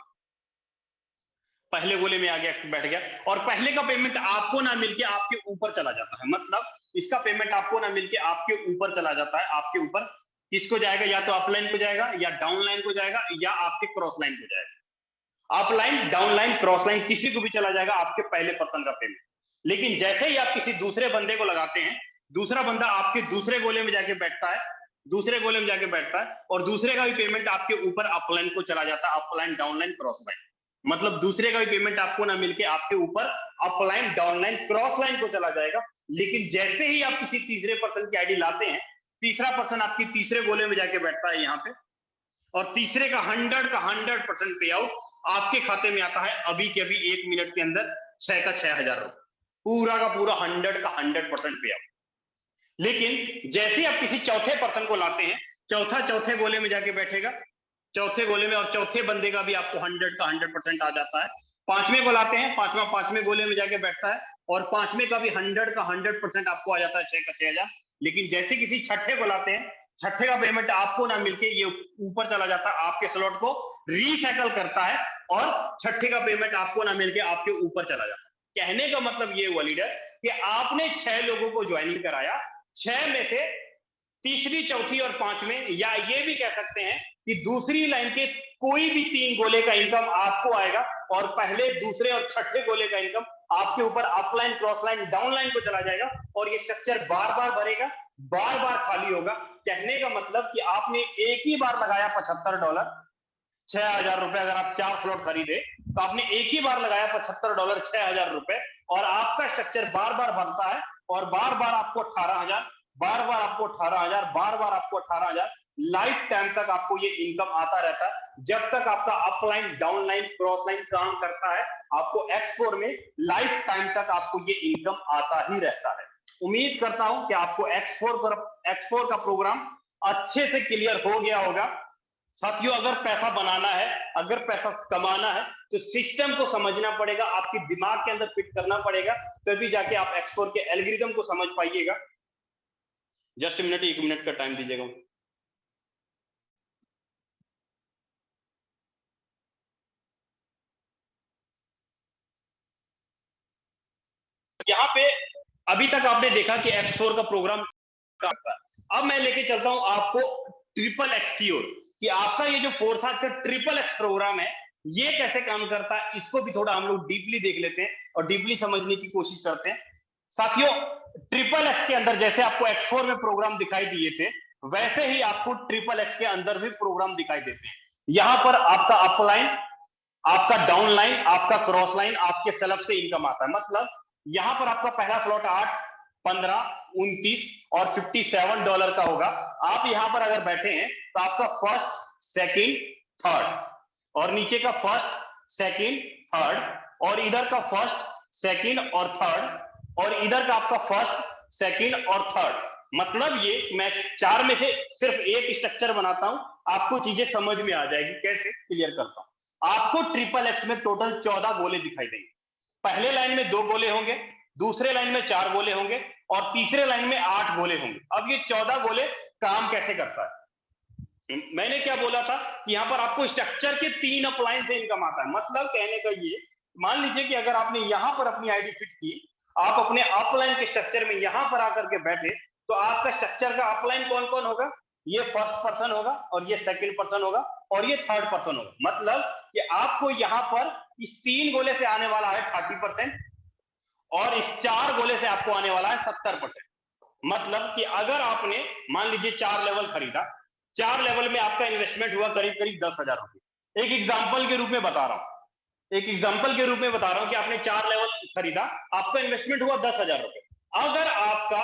पहले गोले में आ गया, बैठ गया और पहले का पेमेंट आपको ना मिलके आपके ऊपर चला जाता है। मतलब इसका पेमेंट आपको ना मिलके आपके ऊपर चला जाता है। आपके ऊपर किसको जाएगा? या तो अपलाइन को जाएगा, या डाउन लाइन को जाएगा, या आपके क्रॉस लाइन को जाएगा। Up line, down line, cross line किसी को भी चला जाएगा आपके पहले पर्सन का पेमेंट। लेकिन जैसे ही आप किसी दूसरे बंदे को लगाते हैं, दूसरा बंदा आपके दूसरे गोले में जाके बैठता है, दूसरे गोले में जाके बैठता है, और दूसरे का भी पेमेंट आपके ऊपर अपलाइन को चला जाता है, अपलाइन डाउनलाइन क्रॉस लाइन। मतलब दूसरे का भी पेमेंट आपको ना मिलके आपके ऊपर अपलाइन डाउनलाइन क्रॉस लाइन को चला जाएगा। लेकिन जैसे ही आप किसी तीसरे पर्सन की आईडी लाते हैं, तीसरा पर्सन आपकी तीसरे गोले में जाके बैठता है यहाँ पे, और तीसरे का 100% पे आउट आपके खाते में आता है अभी के अभी 1 मिनट के अंदर 6 का 6,000 रुपए, पूरा का पूरा 100% पे आउट। लेकिन जैसे आप किसी चौथे पर्सन को लाते हैं, चौथे गोले में जाके बैठेगा, चौथे गोले में, और चौथे बंदे का भी आपको 100% आ जाता है। पांचवें को लाते हैं, पांचवें गोले में जाके बैठता है, और पांचवें का भी 100% आपको आ जाता है 6 का 6,000। लेकिन जैसे किसी छठे को लाते हैं, छठे का पेमेंट आपको ना मिलके ये ऊपर चला जाता है, आपके स्लॉट को रीसाइकल करता है, और छठे का पेमेंट आपको ना मिलके आपके ऊपर चला जाता है। कहने का मतलब ये हुआ लीडर कि आपने 6 लोगों को ज्वाइनिंग कराया, 6 में से तीसरी, चौथी और पांचवें, या ये भी कह सकते हैं कि दूसरी लाइन के कोई भी 3 गोले का इनकम आपको आएगा, और पहले, दूसरे और छठे गोले का इनकम आपके ऊपर upline cross line down line को चला जाएगा, और ये स्ट्रक्चर बार बार भरेगा, बार बार खाली होगा। कहने का मतलब कि आपने एक ही बार लगाया $75, 6,000 रुपए, अगर आप 4 स्लॉट खरीदे तो आपने एक ही बार लगाया $75, 6,000 रुपए, और आपका स्ट्रक्चर बार बार बनता है, और बार बार आपको 18,000, बार बार आपको 18,000, बार बार आपको 18,000, लाइफ टाइम तक आपको ये इनकम आता रहता है, जब तक आपका अपलाइन डाउनलाइन क्रॉस लाइन काम करता है, आपको X4 में लाइफ टाइम तक आपको ये इनकम आता ही रहता है। उम्मीद करता हूं कि आपको X4 का प्रोग्राम अच्छे से क्लियर हो गया होगा। साथियों, अगर पैसा बनाना है, अगर पैसा कमाना है, तो सिस्टम को समझना पड़ेगा, आपके दिमाग के अंदर फिट करना पड़ेगा, तभी जाके आप X4 के एल्गोरिथम को समझ पाइएगा। जस्ट मिनट, 1 मिनट का टाइम दीजिएगा। यहाँ पे अभी तक आपने देखा कि X4 का प्रोग्राम करता है। अब मैं लेके चलता हूं आपको XXX की ओर, कि आपका ये जो फोर्स का XXX प्रोग्राम है, ये कैसे काम करता है, इसको भी थोड़ा हम लोग डीपली देख लेते हैं और डीपली समझने की कोशिश करते हैं। साथियों, XXX के अंदर जैसे आपको X4 में प्रोग्राम दिखाई दिए थे, वैसे ही आपको XXX के अंदर भी प्रोग्राम दिखाई देते हैं। यहां पर आपका अपलाइन, आपका डाउन लाइन, आपका क्रॉस लाइन, आपके सेल्फ से इनकम आता है। मतलब यहां पर आपका पहला स्लॉट 8, 15, 29 और $57 का होगा। आप यहां पर अगर बैठे हैं तो आपका फर्स्ट, सेकंड, थर्ड, और नीचे का फर्स्ट, सेकंड, थर्ड, और इधर का फर्स्ट, सेकंड और थर्ड, और इधर का आपका फर्स्ट, सेकंड और थर्ड। मतलब ये मैं 4 में से सिर्फ एक स्ट्रक्चर बनाता हूं, आपको चीजें समझ में आ जाएगी। कैसे, क्लियर करता हूं। आपको XXX में टोटल 14 गोले दिखाई देंगे। पहले लाइन में 2 गोले होंगे, दूसरे लाइन में 4 गोले होंगे, और तीसरे लाइन में 8 गोले होंगे। अब ये 14 गोले काम कैसे करता है, मैंने क्या बोला था कि यहां पर आपको स्ट्रक्चर के 3 अपलाइन से इनकम आता है। मतलब कहने का ये, मान लीजिए कि अगर आपने यहां पर अपनी आईडी फिट की, आप अपने अपलाइन के स्ट्रक्चर में यहां पर आकर के बैठे, तो आपका स्ट्रक्चर का अपलाइन कौन कौन होगा, ये फर्स्ट पर्सन होगा, और ये सेकंड पर्सन होगा, और ये थर्ड पर्सन होगा। मतलब कि आपको यहां पर इस 3 गोले से आने वाला है 30%, और इस 4 गोले से आपको आने वाला है 70%। मतलब कि अगर आपने मान लीजिए 4 लेवल खरीदा, 4 लेवल में आपका इन्वेस्टमेंट हुआ करीब करीब 10,000 रुपए। एक एग्जाम्पल के रूप में बता रहा हूं, एक एग्जाम्पल के रूप में बता रहा हूं कि आपने 4 लेवल खरीदा, आपका इन्वेस्टमेंट हुआ 10,000 रुपए। अगर आपका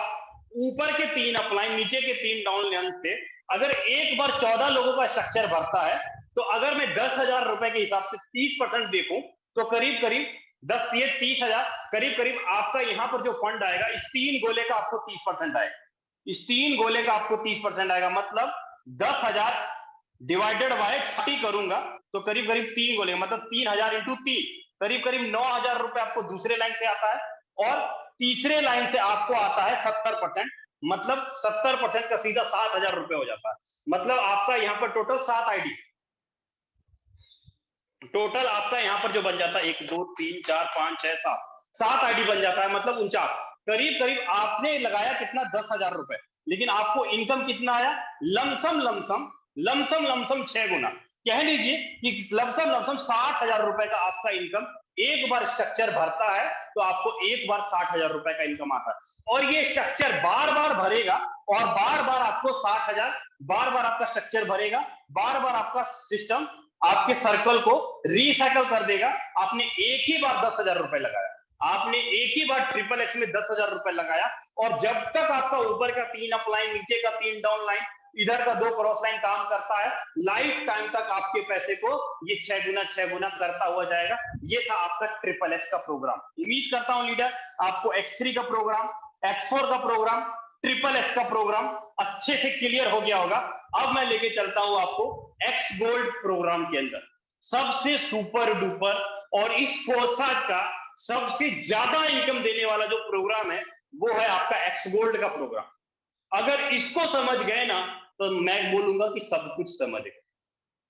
ऊपर के 3 अपलाइन, नीचे के 3 डाउन लाइन से अगर एक बार 14 लोगों का स्ट्रक्चर भरता है, तो अगर मैं 10,000 रुपए के हिसाब से 30% देखूं, तो करीब करीब 10 ये 30,000, करीब करीब आपका यहां पर जो फंड आएगा, इस 3 गोले का आपको 30% आएगा। इस 3 गोले का आपको 30% आएगा। मतलब 10,000 डिवाइडेड बाय 30 करूंगा तो करीब करीब 3 गोले, मतलब 3,000 इंटू 3, करीब करीब 9,000 रुपए आपको दूसरे लाइन से आता है, और तीसरे लाइन से आपको आता है 70%। मतलब 70% का सीधा 7,000 रुपए हो जाता है। मतलब आपका यहाँ पर टोटल 7 आईडी, टोटल आपका यहाँ पर जो बन जाता है 1 2 3 4 5 6 7 आईडी बन जाता है। मतलब 49, करीब करीब आपने लगाया कितना, 10,000 रुपए, लेकिन आपको इनकम कितना आया, लमसम लमसम लमसम लमसम 6 गुना। कह लीजिए कि लमसम 60,000 रुपए का आपका इनकम एक बार स्ट्रक्चर भरता है, तो आपको एक बार 60,000 रुपए का इनकम आता है। और ये स्ट्रक्चर बार बार भरेगा और बार बार आपको 60,000, बार बार आपका स्ट्रक्चर भरेगा, बार बार आपका सिस्टम आपके सर्कल को रिसाइकल कर देगा। आपने एक ही बार 10,000 रुपए लगाया, आपने एक ही बार ट्रिपल एक्स में 10,000 रुपए लगाया, और जब तक आपका ऊपर का 3 अप लाइन, नीचे का 3 डाउन लाइन, इधर का 2 क्रॉस लाइन काम करता है, लाइफ टाइम तक आपके पैसे को ये 6 गुना करता हुआ जाएगा। ये था आपका ट्रिपल एक्स का प्रोग्राम। उम्मीद करता हूं लीडर आपको X3 का प्रोग्राम, X4 का प्रोग्राम, ट्रिपल एक्स का प्रोग्राम अच्छे से क्लियर हो गया होगा। अब मैं लेके चलता हूं आपको एक्स गोल्ड प्रोग्राम के अंदर सबसे सुपर डुपर और इस फोर्साज का सबसे ज्यादा इनकम देने वाला जो प्रोग्राम है वो है आपका एक्स गोल्ड का प्रोग्राम। अगर इसको समझ गए ना तो मैं बोलूंगा कि सब कुछ समझ गए।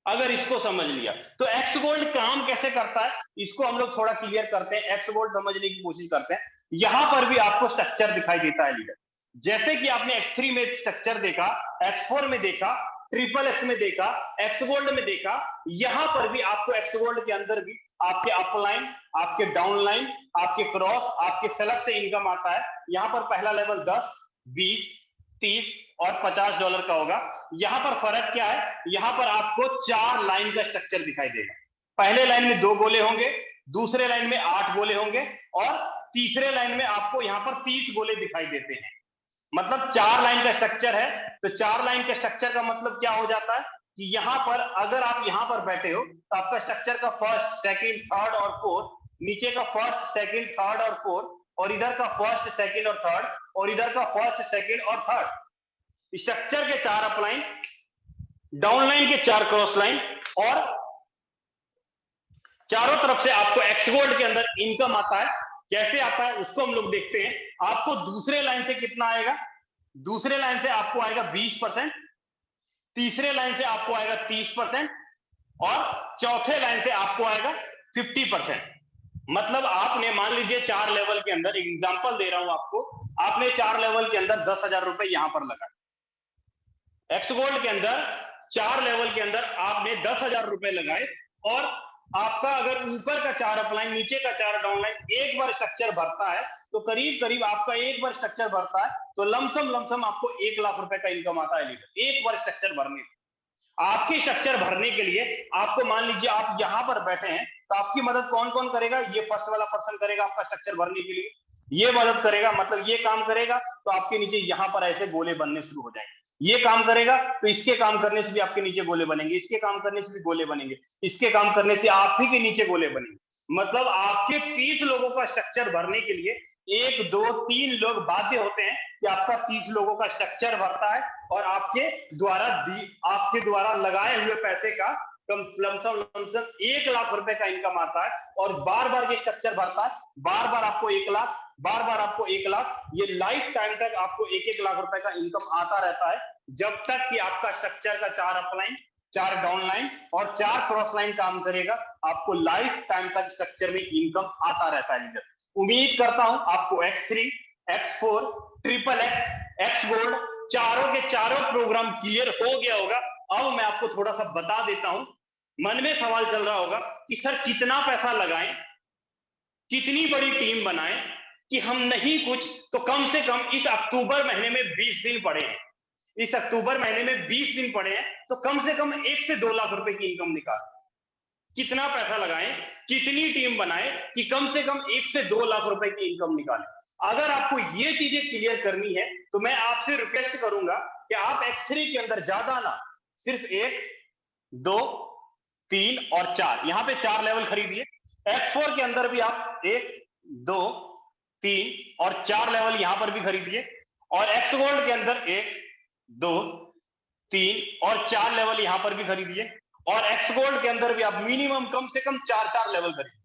अगर इसको समझ लिया तो एक्स गोल्ड काम कैसे करता है इसको हम लोग थोड़ा क्लियर करते हैं, एक्स गोल्ड समझने की कोशिश करते हैं। यहां पर भी आपको स्ट्रक्चर दिखाई देता है लीडर, जैसे कि आपने X3 में स्ट्रक्चर देखा, X4 में देखा, ट्रिपल एक्स में देखा, एक्स गोल्ड में देखा, यहां पर भी आपको एक्स गोल्ड के अंदर भी आपके अपलाइन, आपके डाउनलाइन, आपके क्रॉस, आपके सेलेक्ट से इनकम आता है। यहां पर पहला लेवल 10, 20, 30 और $50 का होगा। यहां पर फर्क क्या है, यहां पर आपको 4 लाइन का स्ट्रक्चर दिखाई देगा। पहले लाइन में 2 गोले होंगे, दूसरे लाइन में 8 गोले होंगे और तीसरे लाइन में आपको यहां पर 30 गोले दिखाई देते हैं। मतलब 4 लाइन का स्ट्रक्चर है। तो 4 लाइन के स्ट्रक्चर का मतलब क्या हो जाता है कि यहां पर अगर आप यहां पर बैठे हो तो आपका स्ट्रक्चर का फर्स्ट, सेकंड, थर्ड और फोर्थ, नीचे का फर्स्ट, सेकंड, थर्ड और फोर्थ, और इधर का फर्स्ट, सेकंड और थर्ड, और इधर का फर्स्ट, सेकंड और थर्ड, स्ट्रक्चर के 4 अपलाइन, डाउनलाइन के 4 क्रॉस लाइन, और चारों तरफ से आपको एक्स गोल्ड के अंदर इनकम आता है। कैसे आता है उसको हम लोग देखते हैं। आपको दूसरे लाइन से कितना आएगा, दूसरे लाइन से आपको आएगा 20%, तीसरे लाइन से आपको आएगा 30%, और चौथे लाइन से आपको आएगा 50%। मतलब आपने मान लीजिए 4 लेवल के अंदर, एक एग्जांपल दे रहा हूं आपको, आपने 4 लेवल के अंदर 10,000 रुपए यहां पर लगाए। एक्स गोल्ड के अंदर 4 लेवल के अंदर आपने 10,000 रुपए लगाए, और आपका अगर ऊपर का 4 अपलाइन, नीचे का 4 डाउनलाइन एक बार स्ट्रक्चर भरता है तो करीब करीब आपका एक बार स्ट्रक्चर भरता है तो लमसम आपको 1 लाख रुपए का इनकम आता है लीडर, एक बार स्ट्रक्चर भरने। आपके स्ट्रक्चर भरने के लिए आपको मान लीजिए आप यहां पर बैठे हैं तो आपकी मदद कौन कौन करेगा, ये फर्स्ट वाला पर्सन करेगा आपका स्ट्रक्चर भरने के लिए, ये मदद करेगा, मतलब ये काम करेगा तो आपके नीचे यहां पर ऐसे गोले बनने शुरू हो जाएंगे। ये काम करेगा तो इसके काम करने से भी आपके नीचे गोले बनेंगे, इसके काम करने से भी गोले बनेंगे, इसके काम करने से आप ही के नीचे गोले बनेंगे। मतलब आपके 30 लोगों का स्ट्रक्चर भरने के लिए 1, 2, 3 लोग बाध्य होते हैं कि आपका 30 लोगों का स्ट्रक्चर भरता है, और आपके द्वारा लगाए हुए पैसे का लमसम 1 लाख रुपए का इनकम आता है। और बार बार ये स्ट्रक्चर भरता है, बार बार आपको 1 लाख, बार बार आपको 1 लाख, ये लाइफ टाइम तक आपको 1-1 लाख रुपए का इनकम आता रहता है, जब तक कि आपका स्ट्रक्चर का 4 अपलाइन, 4 डाउनलाइन और 4 क्रॉस लाइन काम करेगा। आपको लाइफ टाइम तक स्ट्रक्चर में इनकम आता रहता है। उम्मीद करता हूं आपको X3, X4, triple x, x gold चारों के चारों प्रोग्राम क्लियर हो गया होगा। अब मैं आपको थोड़ा सा बता देता हूं, मन में सवाल चल रहा होगा कि सर कितना पैसा लगाएं, कितनी बड़ी टीम बनाएं कि हम नहीं कुछ तो कम से कम इस अक्टूबर महीने में 20 दिन पड़े हैं, इस अक्टूबर महीने में 20 दिन पड़े हैं तो कम से कम 1 से 2 लाख रुपए की इनकम निकाल। कितना पैसा लगाएं, कितनी टीम बनाएं कि कम से कम 1 से 2 लाख रुपए की इनकम निकालें। अगर आपको ये चीजें क्लियर करनी है तो मैं आपसे रिक्वेस्ट करूंगा कि आप X3 के अंदर ज्यादा ना, सिर्फ 1, 2, 3 और 4, यहां पे 4 लेवल खरीदिए। X4 के अंदर भी आप 1, 2, 3 और 4 लेवल यहां पर भी खरीदिए, और एक्स गोल्ड के अंदर 1, 2, 3 और 4 लेवल यहां पर भी खरीदिए, और एक्स गोल्ड के अंदर भी आप मिनिमम कम से कम 4-4 लेवल खरीदिए।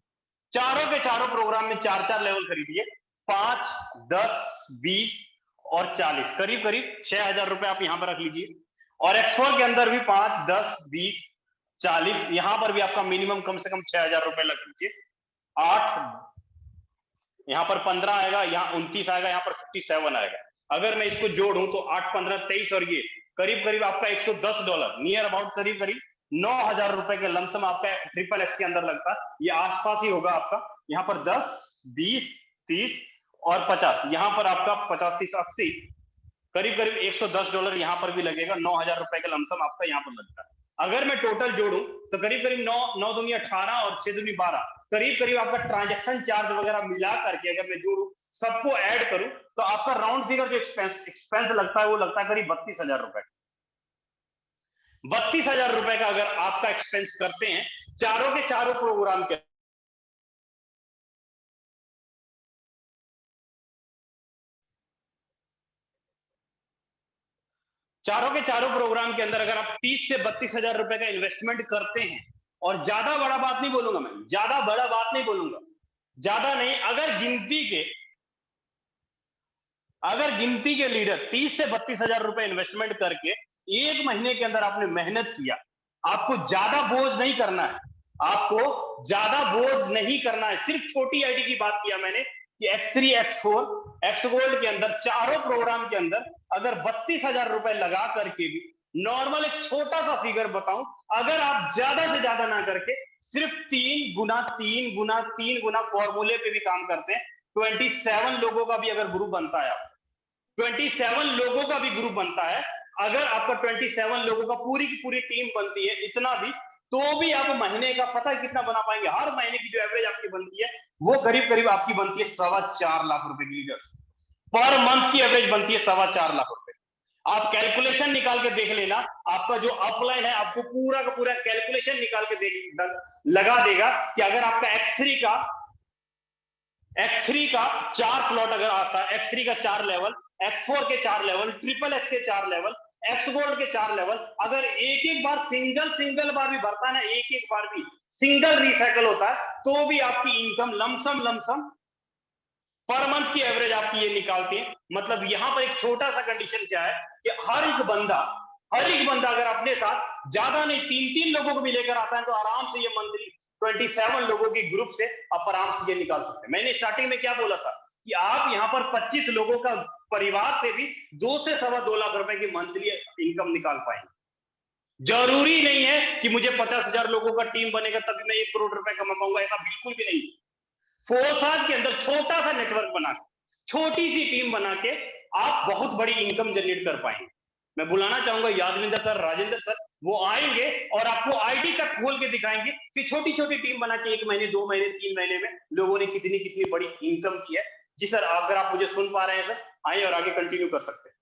चारों के चारों प्रोग्राम में 4-4 लेवल खरीदिए। 5, 10, 20 और 40, करीब करीब 6,000 रुपए आप यहां पर रख लीजिए। और X4 के अंदर भी 5, 10, 20, 40, यहां पर भी आपका मिनिमम कम से कम 6,000 रुपए लग लीजिए। 8, यहां पर 15 आएगा, यहां 29 आएगा, यहां पर 57 आएगा। अगर मैं इसको जोड़ूं तो 8, 15, 23 और ये करीब करीब आपका $110, नियर अबाउट करीब करीब 9,000 रुपए के लमसम आपका ट्रिपल एक्स के अंदर लगता है। ये आसपास ही होगा आपका, यहाँ पर 10, 20, 30 और 50, यहाँ पर आपका 50, 30, 80, करीब करीब $110 यहाँ पर भी लगेगा। 9,000 रुपए का लमसम आपका यहाँ पर लगता है। अगर मैं टोटल जोड़ूं तो करीब करीब 9 दूनी 18 और 6 दूनी 12, करीब करीब आपका ट्रांजैक्शन चार्ज वगैरह मिला करके अगर मैं जोड़ूं, सबको ऐड करूं, तो आपका राउंड फिगर जो एक्सपेंस लगता है वो लगता है करीब 32,000 रुपए। 32,000 रुपए का अगर आपका एक्सपेंस करते हैं चारों के चारों प्रोग्राम के, चारों के चारों प्रोग्राम के अंदर अगर आप 30 से 32,000 रुपए का इन्वेस्टमेंट करते हैं, और ज्यादा बड़ा बात नहीं बोलूंगा मैं, ज्यादा बड़ा बात नहीं बोलूंगा, ज्यादा नहीं, अगर गिनती के लीडर 30 से 32,000 रुपए इन्वेस्टमेंट करके एक महीने के अंदर आपने मेहनत किया, आपको ज्यादा बोझ नहीं करना है, आपको ज्यादा बोझ नहीं करना है। सिर्फ छोटी आईडी की बात किया मैंने कि X3, X4, X गोल्ड के अंदर चारों प्रोग्राम के अंदर अगर 32,000 रुपए लगा करके भी, नॉर्मल एक छोटा सा फिगर बताऊं, अगर आप ज्यादा से ज्यादा ना करके सिर्फ 3 गुना 3 गुना 3 गुना फॉर्मूले पे भी काम करते हैं, 27 लोगों का भी अगर ग्रुप बनता है, 27 लोगों का भी ग्रुप बनता है, अगर आपका 27 लोगों का पूरी की पूरी टीम बनती है, इतना भी, तो भी आप महीने का पता है कितना बना पाएंगे। हर महीने की जो एवरेज आपकी बनती है वो करीब करीब आपकी बनती है 4.25 लाख रुपए की लीडर्स। पर मंथ की एवरेज बनती है 4.25 लाख रुपए। आप कैलकुलेशन निकाल के देख लेना, आपका जो अपलाइन है आपको पूरा का पूरा कैलकुलेशन निकाल के लगा देगा कि अगर आपका X3 का 4 स्लॉट अगर आता है, X3 का 4 लेवल, X4 के 4 लेवल, ट्रिपल एक्स के 4 लेवल, X गोल्ड के 4 लेवल, अगर एक एक बार सिंगल बार भी भरता है ना, एक एक बार भी सिंगल रिसाइकल होता है, तो भी आपकी इनकम लमसम पर मंथ की एवरेज आपकी ये निकालती है। मतलब यहां पर एक छोटा सा कंडीशन क्या है कि हर एक बंदा अगर अपने साथ ज्यादा नहीं 3-3 लोगों को भी लेकर आता है, तो आराम से ये मंथली 27 लोगों के ग्रुप से आप आराम से ये निकाल सकते हैं। मैंने स्टार्टिंग में क्या बोला था कि आप यहाँ पर 25 लोगों का परिवार से भी 2 से 2.25 लाख रुपए की मंथली इनकम निकाल पाएंगे। जरूरी नहीं है कि मुझे 50,000 लोगों का टीम बनेगा तभी मैं 1 करोड़ रुपए कमा पाऊंगा, ऐसा बिल्कुल भी नहीं। फोर्साज के अंदर छोटा सा नेटवर्क बना के, छोटी सी टीम बना के आप बहुत बड़ी इनकम जनरेट कर पाएंगे। मैं बुलाना चाहूंगा यादविंदर सर, राजेंद्र सर, वो आएंगे और आपको आईडी तक खोल के दिखाएंगे कि छोटी छोटी टीम बना के 1 महीने, 2 महीने, 3 महीने में लोगों ने कितनी कितनी बड़ी इनकम की है। जी सर, अगर आप मुझे सुन पा रहे हैं सर, आइए और आगे कंटिन्यू कर सकते हैं।